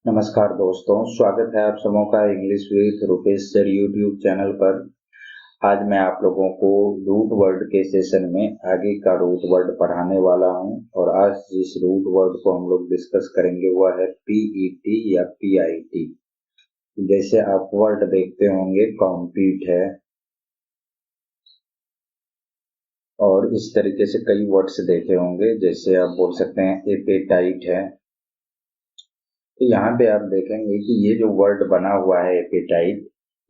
नमस्कार दोस्तों, स्वागत है आप सबों का English with Rupesh sir YouTube channel पर। आज मैं आप लोगों को रूट वर्ड के सेशन में आगे का रूट वर्ड पढ़ाने वाला हूं और आज जिस रूट वर्ड को हम लोग डिस्कस करेंगे वह है पीईटी या पीआईटी। जैसे आप वर्ड देखते होंगे, कॉम्पीट है और इस तरीके से कई वर्ड्स देखे होंगे। जैसे आप बोल सकते हैं एपेटाइट है। तो यहाँ पे आप देखेंगे कि ये जो वर्ड बना हुआ है एपेटाइट,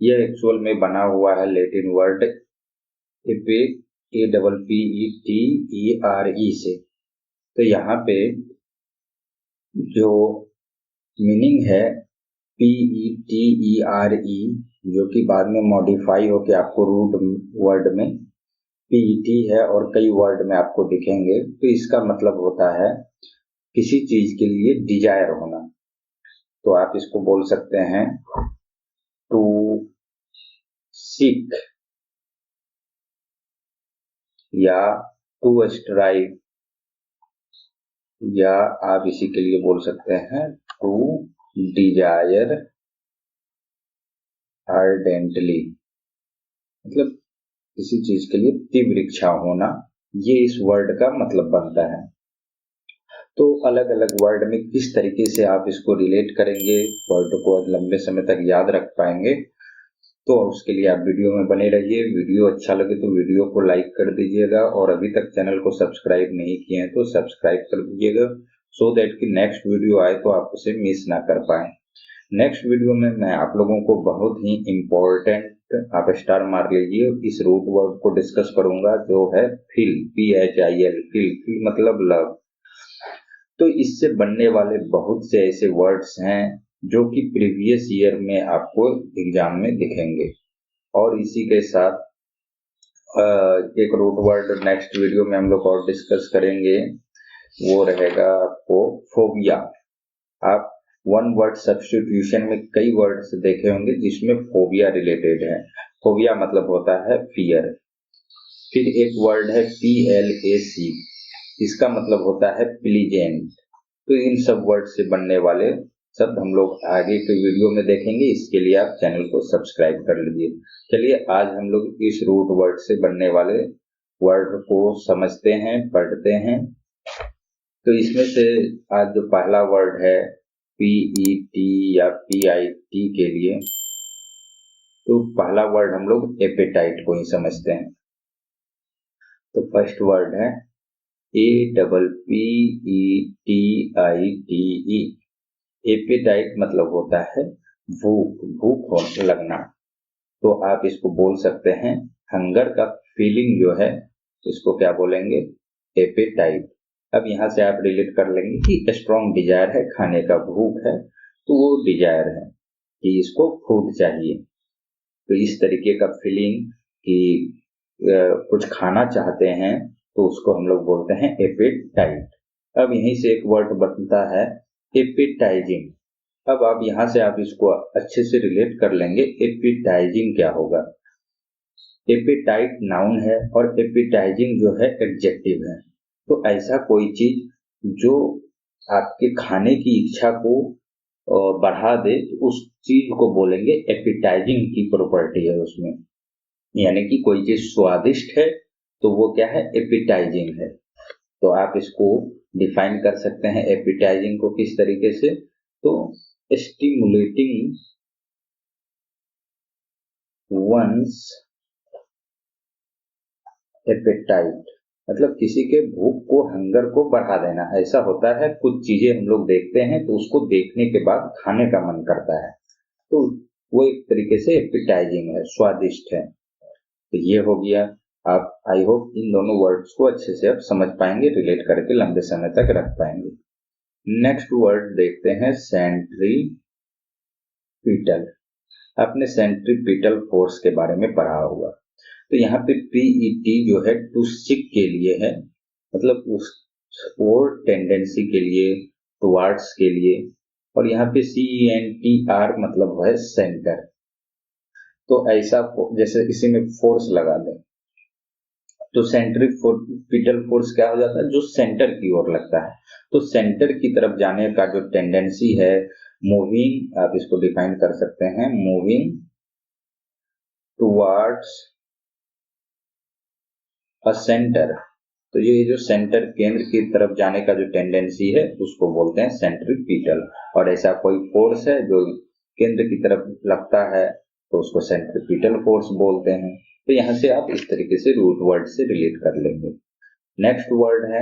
ये एक्चुअल में बना हुआ है लैटिन वर्ड एपे APPETERE से। तो यहाँ पे जो मीनिंग है PETERE, जो कि बाद में मॉडिफाई होके आपको रूट वर्ड में PET है और कई वर्ड में आपको दिखेंगे। तो इसका मतलब होता है किसी चीज के लिए डिजायर होना। तो आप इसको बोल सकते हैं टू सीक या टू स्ट्राइव, या आप इसी के लिए बोल सकते हैं टू डिजायर अर्डेंटली, मतलब किसी चीज के लिए तीव्र इच्छा होना। ये इस वर्ड का मतलब बनता है। तो अलग अलग वर्ड में किस तरीके से आप इसको रिलेट करेंगे, वर्ड को लंबे समय तक याद रख पाएंगे, तो उसके लिए आप वीडियो में बने रहिए। वीडियो अच्छा लगे तो वीडियो को लाइक कर दीजिएगा और अभी तक चैनल को सब्सक्राइब नहीं किए हैं तो सब्सक्राइब कर दीजिएगा, सो दैट कि नेक्स्ट वीडियो आए तो आप उसे मिस ना कर पाए। नेक्स्ट वीडियो में मैं आप लोगों को बहुत ही इम्पोर्टेंट, आप स्टार मार लीजिए, इस रूट वर्ड को डिस्कस करूंगा जो है फिल, PHIL, फिल मतलब लव। तो इससे बनने वाले बहुत से ऐसे वर्ड्स हैं जो कि प्रीवियस ईयर में आपको एग्जाम में दिखेंगे। और इसी के साथ एक रूट वर्ड नेक्स्ट वीडियो में हम लोग और डिस्कस करेंगे, वो रहेगा आपको फोबिया। आप वन वर्ड सब्स्टिट्यूशन में कई वर्ड्स देखे होंगे जिसमें फोबिया रिलेटेड है। फोबिया मतलब होता है फियर। फिर एक वर्ड है PLAC, इसका मतलब होता है प्लीजेंट। तो इन सब वर्ड से बनने वाले शब्द हम लोग आगे के वीडियो में देखेंगे। इसके लिए आप चैनल को सब्सक्राइब कर लीजिए। चलिए आज हम लोग इस रूट वर्ड से बनने वाले वर्ड को समझते हैं, पढ़ते हैं। तो इसमें से आज जो पहला वर्ड है PET या PIT के लिए, तो पहला वर्ड हम लोग एपेटाइट को ही समझते हैं। तो फर्स्ट वर्ड है APPETITE। एपेटाइट मतलब होता है भूख, भूख लगना। तो आप इसको बोल सकते हैं हंगर का फीलिंग जो है, इसको क्या बोलेंगे, एपेटाइट। अब यहाँ से आप रिलेट कर लेंगे कि स्ट्रॉन्ग डिजायर है, खाने का भूख है, तो वो डिजायर है कि इसको फूड चाहिए। तो इस तरीके का फीलिंग कि कुछ खाना चाहते हैं, तो उसको हम लोग बोलते हैं एपेटाइट। अब यहीं से एक वर्ड बनता है एपेटाइजिंग। अब आप यहाँ से आप इसको अच्छे से रिलेट कर लेंगे, एपेटाइजिंग क्या होगा। एपेटाइट नाउन है और एपेटाइजिंग जो है एडजेक्टिव है। तो ऐसा कोई चीज जो आपके खाने की इच्छा को बढ़ा दे, तो उस चीज को बोलेंगे एपेटाइजिंग की प्रॉपर्टी है उसमें। यानी कि कोई चीज स्वादिष्ट है तो वो क्या है, एपेटाइजिंग है। तो आप इसको डिफाइन कर सकते हैं एपेटाइजिंग को किस तरीके से, तो स्टिमुलेटिंग वंस एपेटाइट, मतलब किसी के भूख को, हंगर को बढ़ा देना। ऐसा होता है कुछ चीजें हम लोग देखते हैं तो उसको देखने के बाद खाने का मन करता है, तो वो एक तरीके से एपेटाइजिंग है, स्वादिष्ट है। तो ये हो गया। आप आई होप इन दोनों वर्ड्स को अच्छे से आप समझ पाएंगे, रिलेट करके लंबे समय तक रख पाएंगे। नेक्स्ट वर्ड देखते हैं सेंट्रीपिटल। आपने सेंट्रीपिटल फोर्स के बारे में पढ़ा होगा। तो यहाँ पे PET जो है टू सिक के लिए है, मतलब उस वो टेंडेंसी के लिए, टुवार्ड्स के लिए। और यहाँ पे CENTR मतलब है सेंटर। तो ऐसा जैसे किसी में फोर्स लगा दें, तो सेंट्रीपिटल फोर्स क्या हो जाता है, जो सेंटर की ओर लगता है। तो सेंटर की तरफ जाने का जो टेंडेंसी है, मूविंग आप इसको डिफाइन कर सकते हैं, मूविंग टुवर्ड्स अ सेंटर। तो ये जो सेंटर, केंद्र की तरफ जाने का जो टेंडेंसी है उसको बोलते हैं सेंट्रीपिटल। और ऐसा कोई फोर्स है जो केंद्र की तरफ लगता है तो उसको सेंट्रीपिटल फोर्स बोलते हैं। तो यहाँ से आप इस तरीके से रूट वर्ड से रिलेट कर लेंगे। नेक्स्ट वर्ड है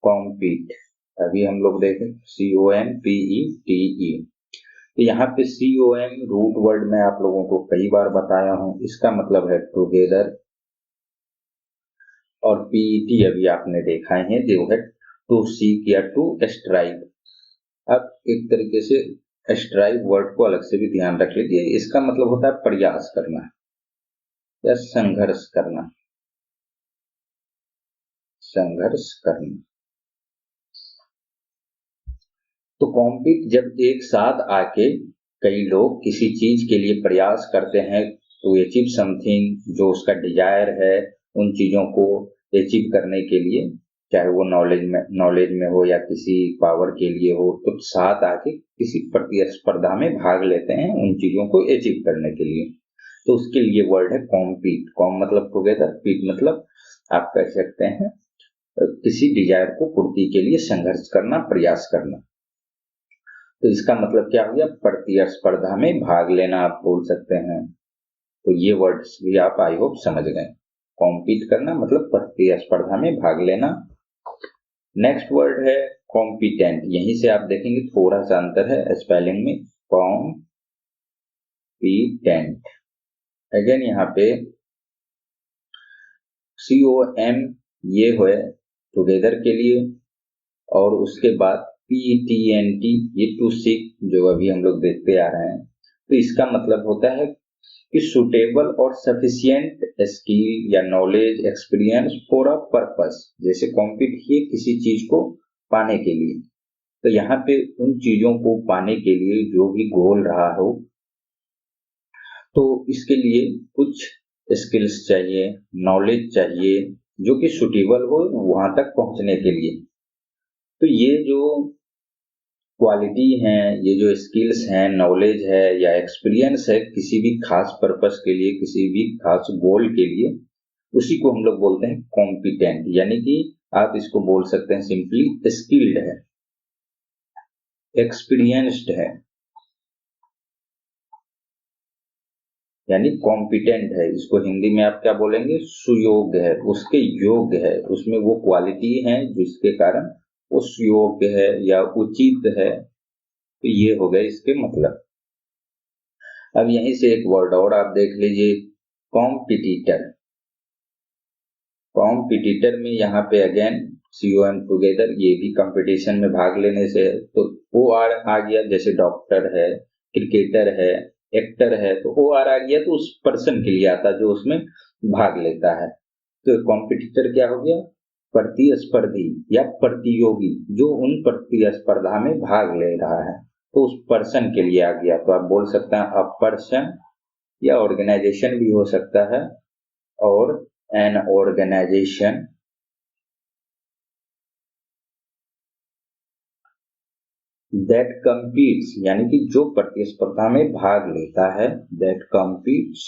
कॉम्पीट। अभी हम लोग देखें COMPETE। तो यहाँ पे COM रूट वर्ड में आप लोगों को कई बार बताया हूं, इसका मतलब है टुगेदर। और PET अभी आपने देखा है जो है टू सीक या टू स्ट्राइव। अब एक तरीके से स्ट्राइव वर्ड को अलग से भी ध्यान रख लीजिए, इसका मतलब होता है प्रयास करना या संघर्ष करना, संघर्ष करना। तो कॉम्पीट जब एक साथ आके कई लोग किसी चीज के लिए प्रयास करते हैं टू अचीव समथिंग, जो उसका डिजायर है उन चीजों को अचीव करने के लिए, चाहे वो नॉलेज में हो या किसी पावर के लिए हो, तो साथ आके किसी प्रतिस्पर्धा में भाग लेते हैं उन चीजों को अचीव करने के लिए। तो उसके लिए वर्ड है कॉम्पीट। कॉम मतलब टुगेदर, पीट मतलब आप कह सकते हैं किसी डिजायर को पूर्ति के लिए संघर्ष करना, प्रयास करना। तो इसका मतलब क्या हो गया, प्रतिस्पर्धा में भाग लेना आप बोल सकते हैं। तो ये वर्ड्स भी आप आई होप समझ गए। कॉम्पीट करना मतलब प्रतिस्पर्धा में भाग लेना। नेक्स्ट वर्ड है कॉम्पिटेंट। यहीं से आप देखेंगे थोड़ा सा अंतर है स्पेलिंग में, कॉम्पिटेंट। अगेन यहाँ पे COM ये है टुगेदर के लिए, और उसके बाद PETNT ये टू सीक जो अभी हम लोग देखते आ रहे हैं। तो इसका मतलब होता है कि सुटेबल और सफिशिएंट स्किल या knowledge, experience for a purpose. जैसे कॉम्पीट किए किसी चीज को पाने के लिए, तो यहाँ पे उन चीजों को पाने के लिए जो भी गोल रहा हो, तो इसके लिए कुछ स्किल्स चाहिए, नॉलेज चाहिए जो कि सुटेबल हो वहां तक पहुंचने के लिए। तो ये जो क्वालिटी हैं, ये जो स्किल्स हैं, नॉलेज है या एक्सपीरियंस है किसी भी खास पर्पस के लिए, किसी भी खास गोल के लिए, उसी को हम लोग बोलते हैं कॉम्पिटेंट। यानी कि आप इसको बोल सकते हैं सिंपली स्किल्ड है, एक्सपीरियंस्ड है, यानी कॉम्पिटेंट है। इसको हिंदी में आप क्या बोलेंगे, सुयोग्य है, उसके योग्य है, उसमें वो क्वालिटी है जिसके कारण वो सुयोग्य है या उचित है। तो ये हो गए इसके मतलब। अब यहीं से एक वर्ड और आप देख लीजिए, कॉम्पिटिटर। कॉम्पिटिटर में यहाँ पे अगेन COM टुगेदर, ये भी कंपटीशन में भाग लेने से, तो OR आ गया। जैसे डॉक्टर है, क्रिकेटर है, एक्टर है, तो OR आ गया तो उस पर्सन के लिए आता जो उसमें भाग लेता है। तो कॉम्पिटिटर क्या हो गया, प्रतिस्पर्धी या प्रतियोगी जो उन प्रतिस्पर्धा में भाग ले रहा है, तो उस पर्सन के लिए आ गया। तो आप बोल सकते हैं अ पर्सन, या ऑर्गेनाइजेशन भी हो सकता है, और एन ऑर्गेनाइजेशन दैट कम्पीट्स, यानी कि जो प्रतिस्पर्धा में भाग लेता है, दैट कम्पीट्स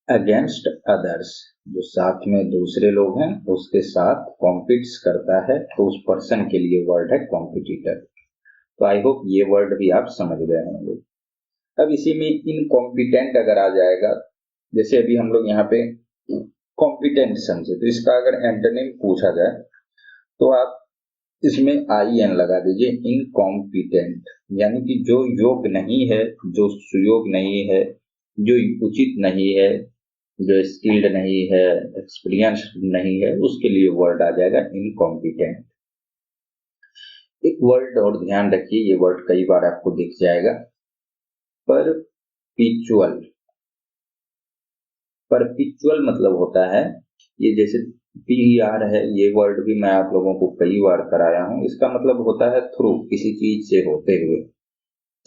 अगेंस्ट अदर्स, जो साथ में दूसरे लोग हैं उसके साथ कॉम्पीट्स करता है, तो उस पर्सन के लिए वर्ड है कॉम्पिटिटर। तो आई होप ये वर्ड भी आप समझ गए होंगे। अब इसी में इनकॉम्पिटेंट अगर आ जाएगा, जैसे अभी हम लोग यहाँ पे कॉम्पिटेंट समझे, तो इसका अगर एंटोनिम पूछा जाए तो आप इसमें IN लगा दीजिए, इनकॉम्पिटेंट, यानी कि जो योग्य नहीं है, जो सुयोग्य नहीं है, जो उचित नहीं है, जो स्किल्ड नहीं है, एक्सपीरियंस नहीं है, उसके लिए वर्ड आ जाएगा इनकॉम्पिटेंट। एक वर्ड और ध्यान रखिए, ये वर्ड कई बार आपको दिख जाएगा, परपिचुअल। परपिचुअल मतलब होता है, ये जैसे PER है, ये वर्ड भी मैं आप लोगों को कई बार कराया हूं। इसका मतलब होता है थ्रू, किसी चीज से होते हुए,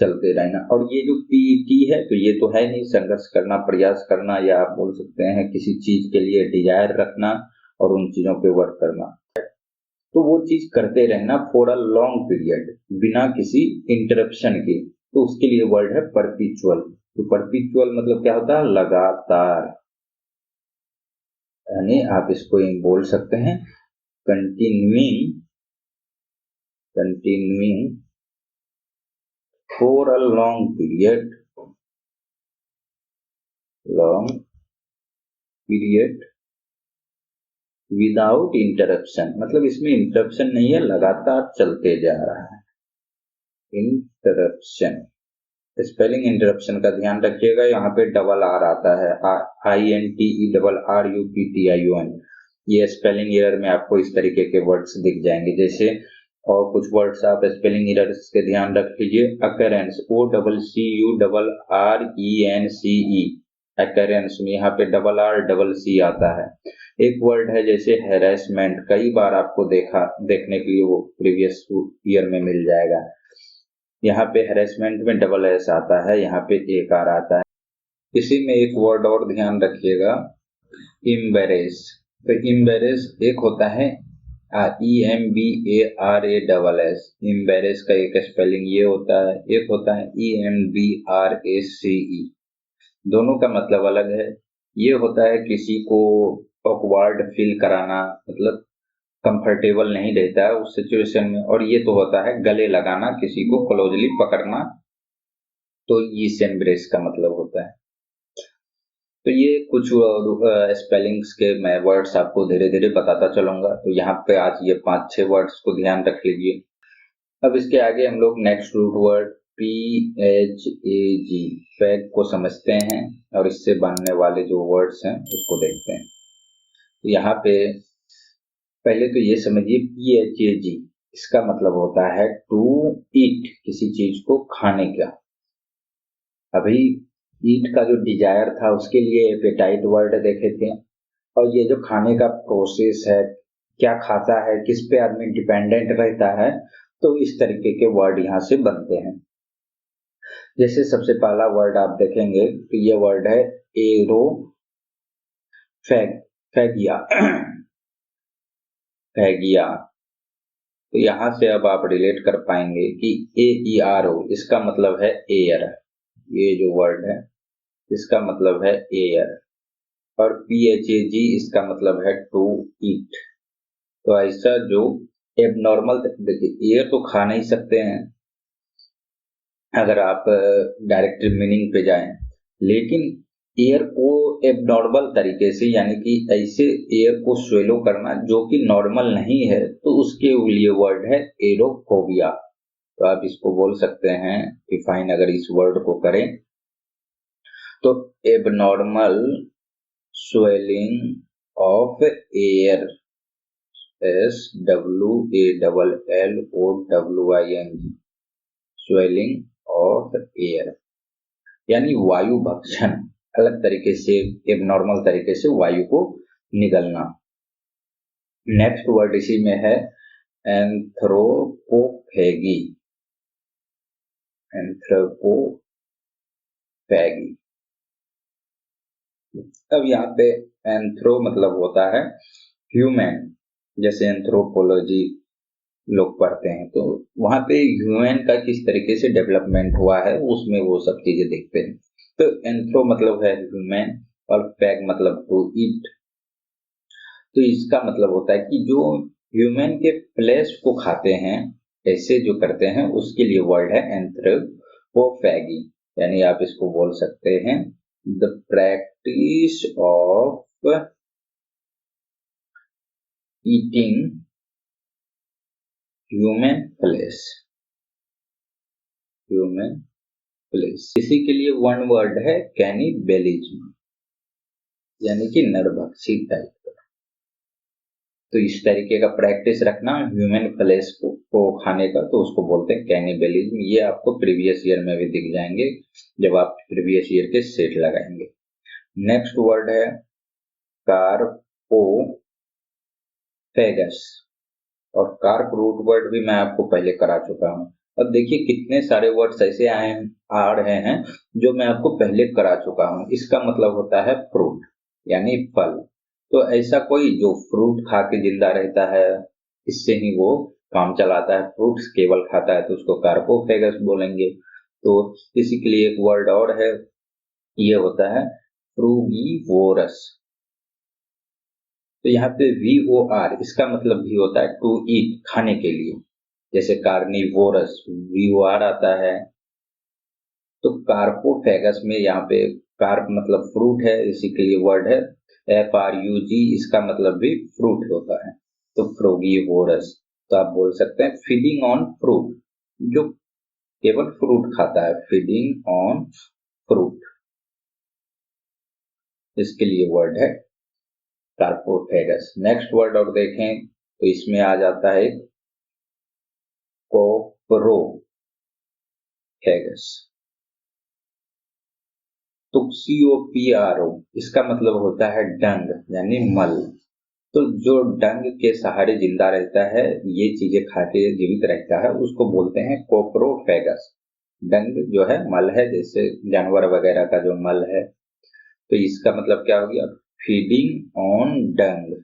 चलते रहना। और ये जो PET है, तो ये तो है नहीं, संघर्ष करना, प्रयास करना, या आप बोल सकते हैं किसी चीज के लिए डिजायर रखना और उन चीजों पे वर्क करना। तो वो चीज करते रहना फॉर अ लॉन्ग पीरियड, बिना किसी इंटरप्शन के, तो उसके लिए वर्ड है परपिचुअल। तो परपिचुअल मतलब क्या होता है? लगातार। यानी आप इसको बोल सकते हैं continuing, continuing for a long period, long period without interruption. मतलब इसमें इंटरप्शन नहीं है, लगातार चलते जा रहा है। इंटरप्शन, स्पेलिंग इंटरप्शन का ध्यान रखिएगा, यहाँ पे डबल आर आता है, INTERRUPTION। ये स्पेलिंग एरर में आपको इस तरीके के वर्ड्स दिख जाएंगे। जैसे और कुछ वर्ड्स आप स्पेलिंग एरर्स के ध्यान रख लीजिए। अकरेंस, OCCURRENCE, अकरेंस में यहाँ पे डबल आर डबल सी आता है। एक वर्ड है जैसे हैरेसमेंट, कई बार आपको देखने के लिए वो प्रीवियस ईयर में मिल जाएगा। यहाँ पे हैरेसमेंट में डबल एस आता है, यहाँ पे एक आर आता है। इसी में एक वर्ड और ध्यान रखिएगा, इम्बेरेस। तो इम्बेरेस एक होता है EMBARASS, इम्बेरेस का एक स्पेलिंग ये होता है, एक होता है EMBRACE। दोनों का मतलब अलग है। ये होता है किसी को ऑकवर्ड फील कराना, मतलब कंफर्टेबल नहीं रहता है उस सिचुएशन में। और ये तो होता है गले लगाना, किसी को क्लोजली पकड़ना, तो इस एम्ब्रेस का मतलब होता है। तो ये कुछ स्पेलिंग्स के मैं वर्ड्स आपको धीरे धीरे बताता चलूंगा। तो यहाँ पे आज ये 5-6 वर्ड्स को ध्यान रख लीजिए। अब इसके आगे हम लोग नेक्स्ट रूट वर्ड PHAG, फैग को समझते हैं और इससे बनने वाले जो वर्ड्स हैं उसको देखते हैं। तो यहाँ पे पहले तो ये समझिए PHAG, इसका मतलब होता है टू ईट, किसी चीज को खाने का। अभी ईट का जो डिजायर था उसके लिए एपेटाइट वर्ड देखे थे, और ये जो खाने का प्रोसेस है, क्या खाता है, किस पे आदमी डिपेंडेंट रहता है, तो इस तरीके के वर्ड यहाँ से बनते हैं। जैसे सबसे पहला वर्ड आप देखेंगे तो ये वर्ड है एरो फैगिया, फैगिया। तो यहाँ से अब आप रिलेट कर पाएंगे कि AERO इसका मतलब है एयर, ये जो वर्ड है इसका मतलब है एयर, और PHAG इसका मतलब है टू ईट। तो ऐसा जो एबनॉर्मल, देखिए एयर तो खा नहीं सकते हैं अगर आप डायरेक्ट मीनिंग पे जाएं, लेकिन एयर को एबनॉर्मल तरीके से, यानी कि ऐसे एयर को स्वेलो करना जो कि नॉर्मल नहीं है, तो उसके लिए वर्ड है एरोफोबिया। तो आप इसको बोल सकते हैं डिफाइन, अगर इस वर्ड को करें तो abnormal swelling of air, SWALLOWING, swelling of air, यानी वायु भक्षण, अलग तरीके से एबनॉर्मल तरीके से वायु को निगलना। नेक्स्ट वर्ड इसी में है एंथ्रोपोफेगी, एंथ्रोपोफेगी। अब यहाँ पे एंथ्रो मतलब होता है ह्यूमन, जैसे एंथ्रोपोलॉजी लोग पढ़ते हैं तो वहां पे ह्यूमन का किस तरीके से डेवलपमेंट हुआ है उसमें वो सब चीजें देखते हैं। तो एंथ्रो मतलब है ह्यूमन और फैग मतलब टू ईट। तो इसका मतलब होता है कि जो ह्यूमन के फ्लैश को खाते हैं, ऐसे जो करते हैं, उसके लिए वर्ड है एंथ्रोपोफेगी। यानी आप इसको बोल सकते हैं the practice of eating human flesh, human flesh. इसी के लिए वन वर्ड है कैनिबेलिज्म, यानी कि नरभक्षी टाइप का। तो इस तरीके का प्रैक्टिस रखना ह्यूमन फ्लैश को खाने का, तो उसको बोलते हैं कैनिबेलिज्म। ये आपको प्रीवियस ईयर में भी दिख जाएंगे जब आप प्रीवियस ईयर के सेट लगाएंगे। नेक्स्ट वर्ड है कार्पोफेगस, और कार्प रूट वर्ड भी मैं आपको पहले करा चुका हूं। अब देखिए कितने सारे वर्ड्स ऐसे आ रहे हैं जो मैं आपको पहले करा चुका हूं। इसका मतलब होता है फ्रूट, यानी फल। तो ऐसा कोई जो फ्रूट खा के जिंदा रहता है, इससे ही वो काम चलाता है। फ्रूट्स केवल खाता है तो उसको कार्पोफेगस बोलेंगे। तो इसी के लिए एक वर्ड और है, ये होता है फ्रूगीवोरस। तो यहाँ पे VOR इसका मतलब भी होता है टू ईट, खाने के लिए। जैसे कार्निवोरस VOR आता है। तो कार्पोफेगस में यहाँ पे कार्प मतलब फ्रूट है, इसी के लिए वर्ड है FRUG, इसका मतलब भी फ्रूट होता है। तो फ्रूगीवोरस, तो आप बोल सकते हैं फीडिंग ऑन फ्रूट, जो केवल फ्रूट खाता है, फीडिंग ऑन फ्रूट, इसके लिए वर्ड है कार्पोफेगस। नेक्स्ट वर्ड और देखें तो इसमें आ जाता है कोप्रोफेगस। तो COPRO इसका मतलब होता है डंग यानी मल। तो जो डंग के सहारे जिंदा रहता है, ये चीजें खा के जीवित रहता है, उसको बोलते हैं कोप्रोफेगस। डंग जो है मल है, जैसे जानवर वगैरह का जो मल है। तो इसका मतलब क्या हो गया, feeding on dung,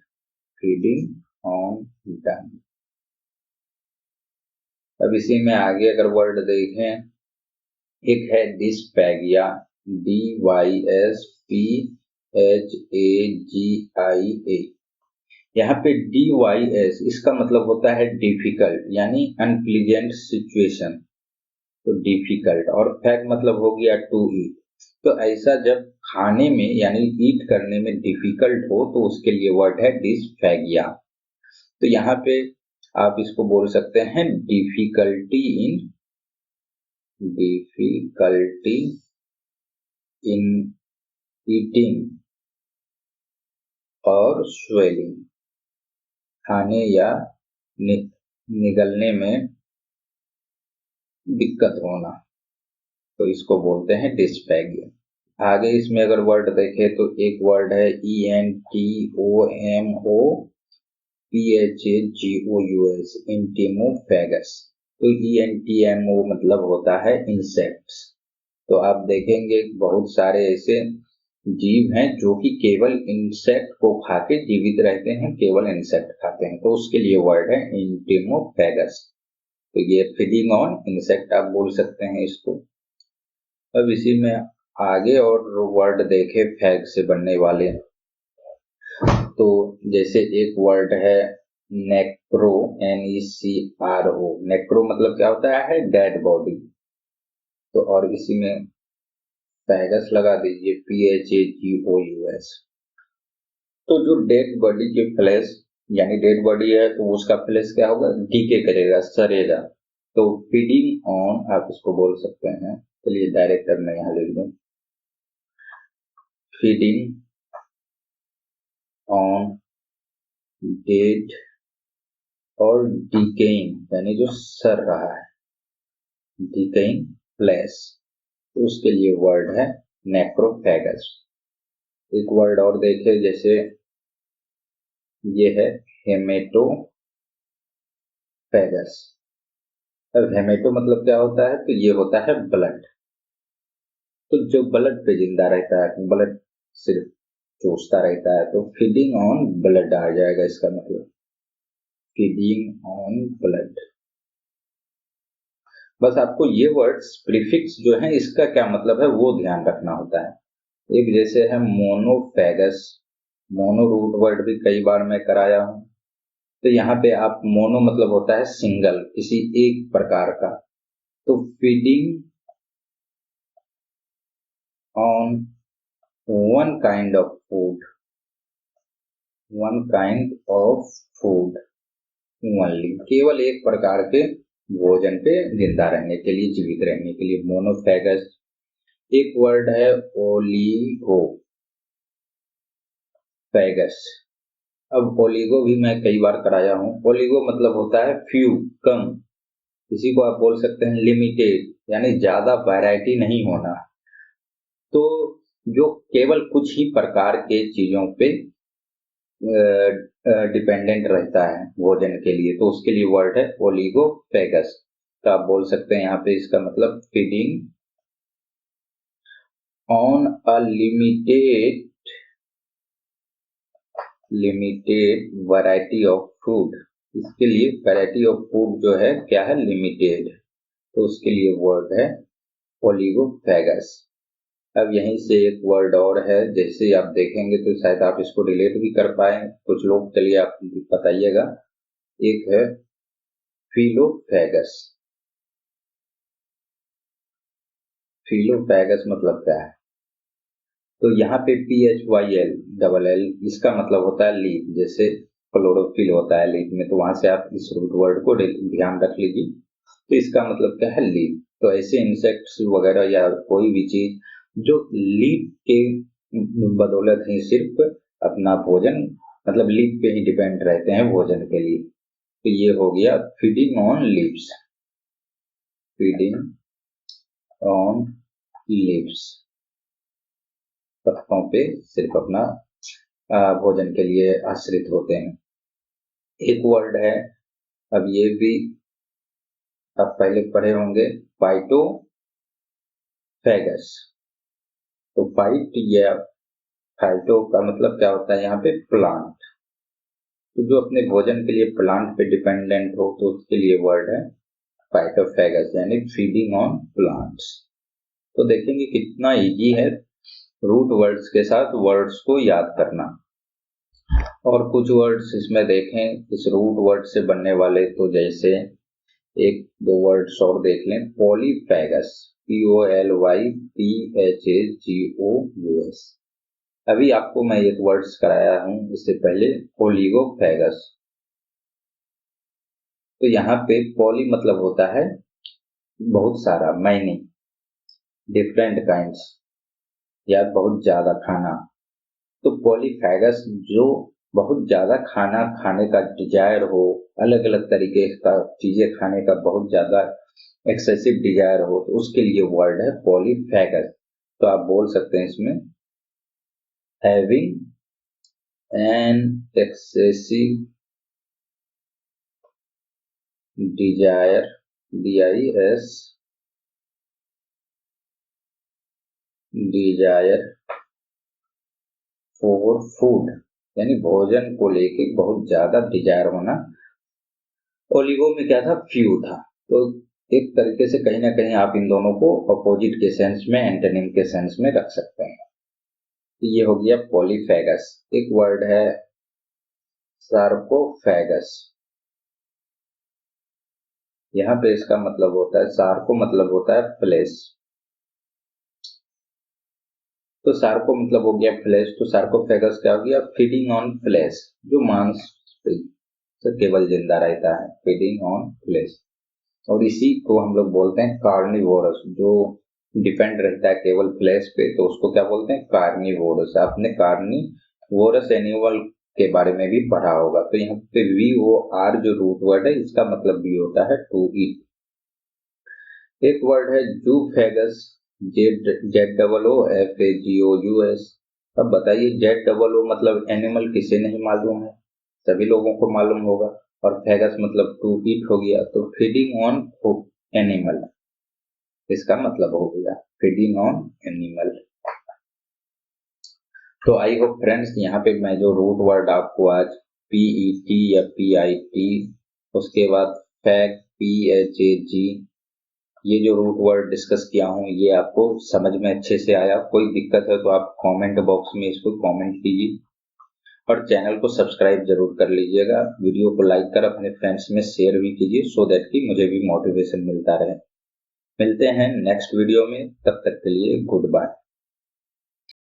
feeding on dung. अब इसी में आगे अगर वर्ड देखें, एक है डिस्पैगिया, DYSPHAGIA। यहाँ पे DYS इसका मतलब होता है डिफिकल्ट यानी अनप्लीजेंट सिचुएशन, तो डिफिकल्ट। और फैग मतलब हो गया टू ईट। तो ऐसा जब खाने में यानी ईट करने में डिफिकल्ट हो तो उसके लिए वर्ड है डिस्फैगिया। तो यहाँ पे आप इसको बोल सकते हैं डिफिकल्टी इन ईटिंग और स्वेलिंग, खाने या निगलने में दिक्कत होना, तो इसको बोलते हैं डिस्फैगिया। आगे इसमें अगर वर्ड देखें तो एक वर्ड है ENTOMOPHAGOUS, इंटीमोफेगस। तो ENTMO मतलब होता है इंसेक्ट्स। तो आप देखेंगे बहुत सारे ऐसे जीव हैं जो कि केवल इंसेक्ट को खा के जीवित रहते हैं, केवल इंसेक्ट खाते हैं, तो उसके लिए वर्ड है इंटीमोफेगस। तो ये फीडिंग ऑन इंसेक्ट आप बोल सकते हैं इसको। अब इसी में आगे और वर्ड देखे फैग से बनने वाले, तो जैसे एक वर्ड है नेक्रो, NECRO। नेक्रो मतलब क्या होता है, डेड बॉडी। तो और इसी में फैगस लगा दीजिए, PHAGOUS। तो जो डेड बॉडी की फ्लैश यानी डेड बॉडी है तो उसका फ्लैश क्या होगा, डीके करेगा, सड़ेगा। तो फीडिंग ऑन आप इसको बोल सकते हैं। चलिए डायरेक्ट मैं यहाँ लिख दूं, फीडिंग ऑन डेड और डिकेइंग यानी जो सड़ रहा है, डिकेइंग फ्लैश, तो उसके लिए वर्ड है नेक्रोफेगस। एक वर्ड और देखे, जैसे ये है हेमेटोफेगस। अब हेमेटो मतलब क्या होता है, तो ये होता है ब्लड। तो जो ब्लड पे जिंदा रहता है, ब्लड सिर्फ चूसता रहता है, तो फीडिंग ऑन ब्लड आ जाएगा इसका मतलब, फीडिंग ऑन ब्लड। बस आपको ये वर्ड्स प्रीफिक्स जो है इसका क्या मतलब है वो ध्यान रखना होता है। एक जैसे है मोनोफेगस, मोनो रूट वर्ड भी कई बार मैं कराया हूं। तो यहाँ पे आप मोनो मतलब होता है सिंगल, किसी एक प्रकार का। तो feeding on one kind of food, one kind of food only, केवल एक प्रकार के भोजन पे जिंदा रहने के लिए, जीवित रहने के लिए मोनोफेगस। एक वर्ड है ओलिगोफेगस। अब ओलिगो भी मैं कई बार कराया हूं। ओलिगो मतलब होता है फ्यू, कम। इसी को आप बोल सकते हैं लिमिटेड यानी ज्यादा वैरायटी नहीं होना। तो जो केवल कुछ ही प्रकार के चीजों पे डिपेंडेंट रहता है भोजन के लिए, तो उसके लिए वर्ड है ओलिगोफेगस। तो आप बोल सकते हैं यहाँ पे इसका मतलब feeding on a limited variety of food, इसके लिए वैरायटी ऑफ फूड जो है क्या है, लिमिटेड, तो उसके लिए वर्ड है ओलिगोफैगस। अब यहीं से एक वर्ड और है, जैसे आप देखेंगे तो शायद आप इसको रिलेट भी कर पाए कुछ लोग, चलिए आप बताइएगा। एक है फिलोफैगस। फिलोफैगस मतलब क्या है, तो यहाँ पे PHYL इसका मतलब होता है लीफ, जैसे क्लोरोफिल होता है लीफ में, तो वहां से आप इस रूट वर्ड को ध्यान रख लीजिए। तो इसका मतलब क्या है, लीफ। तो ऐसे इंसेक्ट्स वगैरह या कोई भी चीज जो लीफ के बदौलत ही सिर्फ अपना भोजन, मतलब लीफ पे ही डिपेंड रहते हैं भोजन के लिए, तो ये हो गया feeding on leaves. Feeding on leaves, पत्तों पे सिर्फ अपना भोजन के लिए आश्रित होते हैं। एक वर्ड है, अब ये भी आप पहले पढ़े होंगे, फाइटोफैगस। तो फाइट या फाइटो का मतलब क्या होता है यहाँ पे, प्लांट। तो जो अपने भोजन के लिए प्लांट पे डिपेंडेंट हो, तो उसके लिए वर्ड है फाइटोफैगस, यानी फीडिंग ऑन प्लांट्स। तो देखेंगे कितना इजी है रूट वर्ड्स के साथ वर्ड्स को याद करना। और कुछ वर्ड्स इसमें देखें इस रूट वर्ड से बनने वाले, तो जैसे एक दो वर्ड्स और देख लें, पॉलीफैगस, POLYPHAGOUS। अभी आपको मैं एक वर्ड्स कराया हूं इससे पहले, ओलिगोफैगस। तो यहाँ पे पॉली मतलब होता है बहुत सारा, मैनी, डिफरेंट काइंड्स, या बहुत ज्यादा खाना। तो पॉलीफैगस जो बहुत ज्यादा खाना खाने का डिजायर हो, अलग अलग तरीके का चीजें खाने का बहुत ज्यादा एक्सेसिव डिजायर हो, तो उसके लिए वर्ड है पॉलीफैगस। तो आप बोल सकते हैं इसमें having an excessive desire, DIS, desire for food, यानी भोजन को लेके बहुत ज्यादा डिजायर होना। ओलिगो में क्या था, फ्यू था। तो एक तरीके से कहीं ना कहीं आप इन दोनों को अपोजिट के सेंस में, एंटोनिम के सेंस में रख सकते हैं। ये हो गया पॉलीफैगस। एक वर्ड है सार्कोफैगस। यहाँ पे इसका मतलब होता है, सार्को मतलब होता है फ्लेश। तो सार्को मतलब हो गया फ्लेश, तो सार्कोफैगस क्या हो गया, फीडिंग ऑन फ्लेश, जो मांस से केवल जिंदा रहता है, फीडिंग ऑन फ्लेश। और इसी को हम लोग बोलते हैं कार्निवोरस, जो डिपेंड रहता है केवल फ्लेश पे, तो उसको क्या बोलते हैं, कार्निवोरस। आपने कार्निवोरस एनिमल के बारे में भी पढ़ा होगा। तो यहाँ पे VOR जो रूट वर्ड है, इसका मतलब भी होता है टू ईट। एक वर्ड है जूफैगस, ZOOFAGOUS। अब बताइए, ZOO मतलब एनिमल किसे नहीं मालूम है, सभी लोगों को मालूम होगा। और फैगस मतलब टू ईट हो गया, तो फीडिंग ऑन एनिमल, इसका मतलब हो गया फीडिंग ऑन एनिमल। तो आई होप फ्रेंड्स, यहाँ पे मैं जो रूट वर्ड आपको आज PET या PIT, उसके बाद फैग PHAG, ये जो रूट वर्ड डिस्कस किया हूँ, ये आपको समझ में अच्छे से आया। कोई दिक्कत है तो आप कमेंट बॉक्स में इसको कमेंट कीजिए, और चैनल को सब्सक्राइब जरूर कर लीजिएगा। वीडियो को लाइक कर अपने फ्रेंड्स में शेयर भी कीजिए, सो दैट कि मुझे भी मोटिवेशन मिलता रहे। मिलते हैं नेक्स्ट वीडियो में, तब तक के लिए गुड बाय।